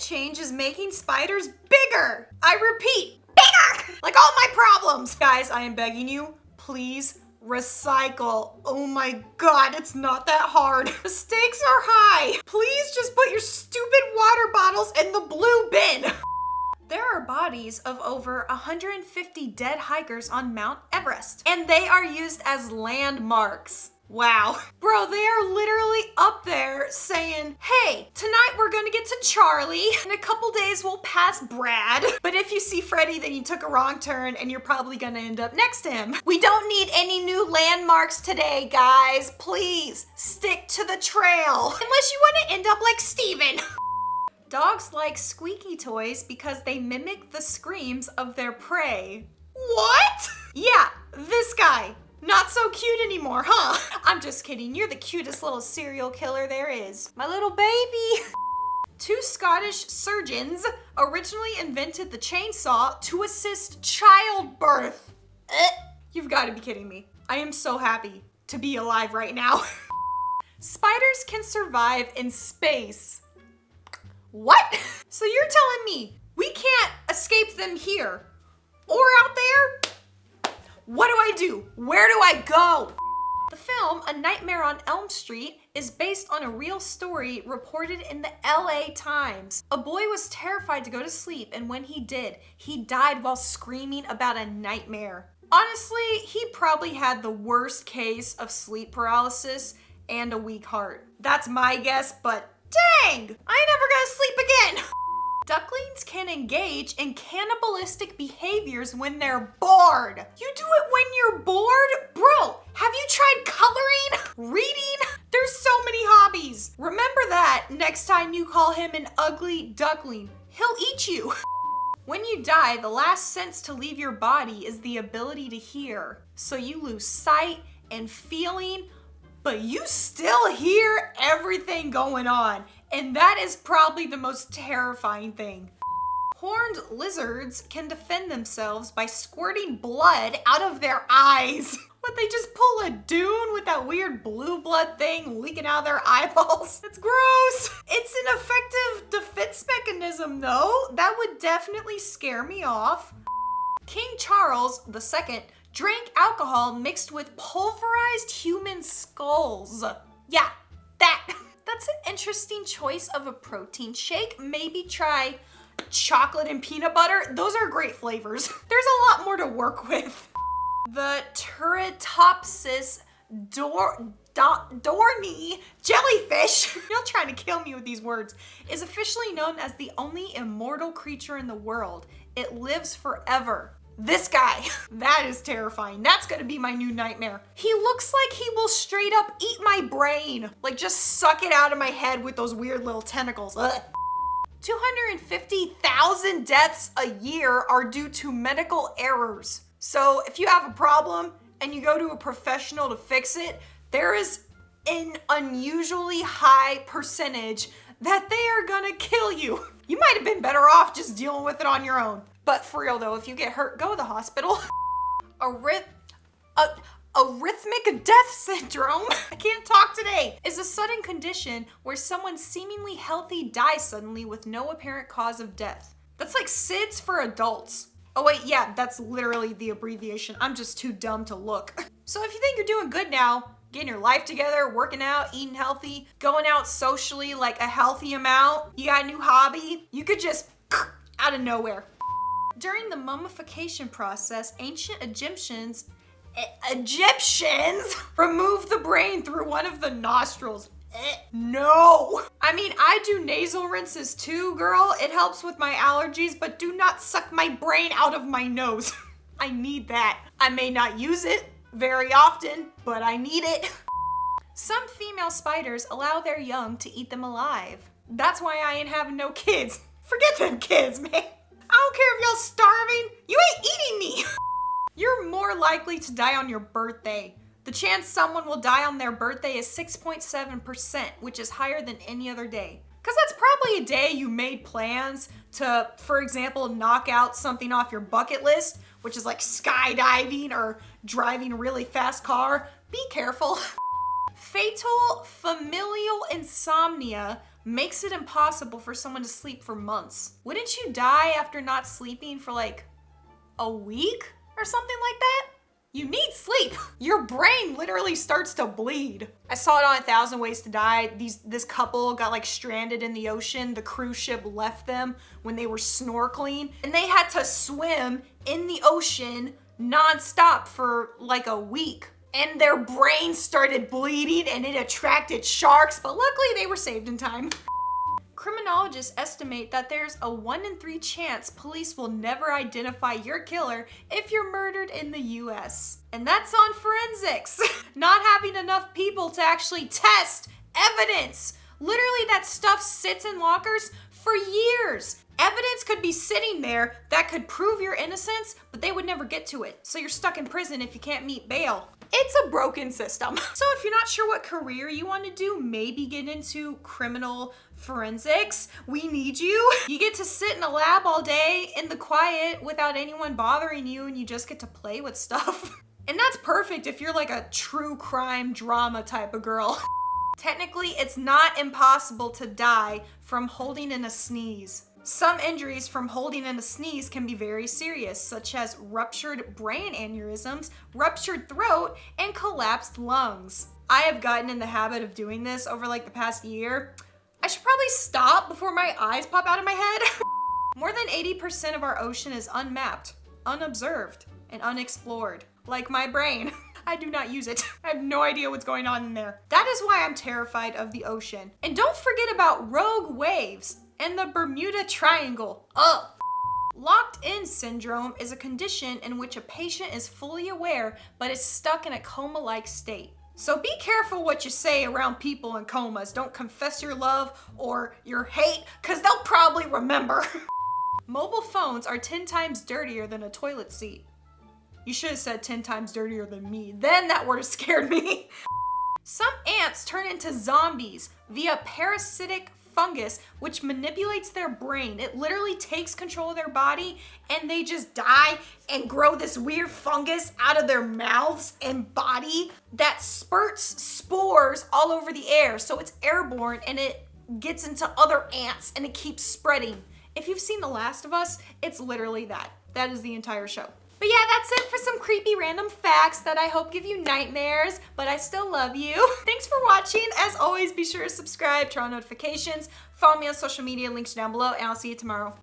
change is making spiders bigger. I repeat, bigger! Like all my problems. Guys, I am begging you, please recycle. Oh my God, it's not that hard. The stakes are high. Please just put your stupid water bottles in the blue bin. There are bodies of over 150 dead hikers on Mount Everest, and they are used as landmarks. Wow. Bro, they are literally up there saying, hey, tonight we're gonna get to Charlie. In a couple days we'll pass Brad. But if you see Freddy, then you took a wrong turn and you're probably gonna end up next to him. We don't need any new landmarks today, guys. Please stick to the trail. Unless you wanna end up like Steven. Dogs like squeaky toys because they mimic the screams of their prey. What? Yeah, this guy. Not so cute anymore, huh? I'm just kidding. You're the cutest little serial killer there is. My little baby. Two Scottish surgeons originally invented the chainsaw to assist childbirth. You've got to be kidding me. I am so happy to be alive right now. Spiders can survive in space. What? So you're telling me we can't escape them here or out there? What do I do? Where do I go? The film, A Nightmare on Elm Street, is based on a real story reported in the LA Times. A boy was terrified to go to sleep, and when he did, he died while screaming about a nightmare. Honestly, he probably had the worst case of sleep paralysis and a weak heart. That's my guess, but dang, I ain't never gonna sleep again. Ducklings can engage in cannibalistic behaviors when they're bored. You do it when you're bored? Bro, have you tried coloring? Reading? There's so many hobbies. Remember that next time you call him an ugly duckling. He'll eat you. When you die, the last sense to leave your body is the ability to hear. So you lose sight and feeling, but you still hear everything going on. And that is probably the most terrifying thing. Horned lizards can defend themselves by squirting blood out of their eyes. What, they just pull a Dune with that weird blue blood thing leaking out of their eyeballs? It's gross. It's an effective defense mechanism though. That would definitely scare me off. King Charles II drank alcohol mixed with pulverized human skulls. Yeah, that. That's an interesting choice of a protein shake. Maybe try chocolate and peanut butter. Those are great flavors. There's a lot more to work with. The Turritopsis Dorney Jellyfish, you're trying to kill me with these words, is officially known as the only immortal creature in the world. It lives forever. This guy, that is terrifying. That's gonna be my new nightmare. He looks like he will straight up eat my brain. Like just suck it out of my head with those weird little tentacles. Ugh. 250,000 deaths a year are due to medical errors. So if you have a problem and you go to a professional to fix it, there is an unusually high percentage that they are gonna kill you. You might have been better off just dealing with it on your own. But for real though, if you get hurt, go to the hospital. Rhythmic Death syndrome, I can't talk today, is a sudden condition where someone seemingly healthy dies suddenly with no apparent cause of death. That's like SIDS for adults. Oh wait, yeah, that's literally the abbreviation. I'm just too dumb to look. So if you think you're doing good now, getting your life together, working out, eating healthy, going out socially like a healthy amount, you got a new hobby, you could just out of nowhere. During the mummification process, ancient Egyptians removed the brain through one of the nostrils. No. I mean, I do nasal rinses too, girl. It helps with my allergies, but do not suck my brain out of my nose. I need that. I may not use it very often, but I need it. Some female spiders allow their young to eat them alive. That's why I ain't having no kids. Forget them kids, man. I don't care if y'all starving, you ain't eating me. You're more likely to die on your birthday. The chance someone will die on their birthday is 6.7%, which is higher than any other day. Because that's probably a day you made plans to, for example, knock out something off your bucket list, which is like skydiving or driving a really fast car. Be careful. Fatal familial insomnia makes it impossible for someone to sleep for months. Wouldn't you die after not sleeping for like a week or something like that? You need sleep. Your brain literally starts to bleed. I saw it on 1,000 Ways to Die. This couple got like stranded in the ocean. The cruise ship left them when they were snorkeling and they had to swim in the ocean nonstop for like a week. And their brains started bleeding and it attracted sharks, but luckily they were saved in time. Criminologists estimate that there's a 1 in 3 chance police will never identify your killer if you're murdered in the US. And that's on forensics. Not having enough people to actually test evidence. Literally that stuff sits in lockers for years. Evidence could be sitting there that could prove your innocence, but they would never get to it. So you're stuck in prison if you can't meet bail. It's a broken system. So if you're not sure what career you want to do, maybe get into criminal forensics. We need you. You get to sit in a lab all day in the quiet without anyone bothering you and you just get to play with stuff. And that's perfect if you're like a true crime drama type of girl. Technically, it's not impossible to die from holding in a sneeze. Some injuries from holding in a sneeze can be very serious, such as ruptured brain aneurysms, ruptured throat, and collapsed lungs. I have gotten in the habit of doing this over like the past year. I should probably stop before my eyes pop out of my head. More than 80% of our ocean is unmapped, unobserved, and unexplored. Like my brain. I do not use it. I have no idea what's going on in there. That is why I'm terrified of the ocean. And don't forget about rogue waves and the Bermuda Triangle. Ugh. Locked-in syndrome is a condition in which a patient is fully aware but is stuck in a coma-like state. So be careful what you say around people in comas. Don't confess your love or your hate, because they'll probably remember. Mobile phones are 10 times dirtier than a toilet seat. You should have said 10 times dirtier than me. Then that would have scared me. Some ants turn into zombies via parasitic fungus, which manipulates their brain. It literally takes control of their body and they just die and grow this weird fungus out of their mouths and body that spurts spores all over the air. So it's airborne and it gets into other ants and it keeps spreading. If you've seen The Last of Us, it's literally that. That is the entire show. But yeah, that's it for some creepy random facts that I hope give you nightmares, but I still love you. Thanks for watching. As always, be sure to subscribe, turn on notifications, follow me on social media, links down below, and I'll see you tomorrow.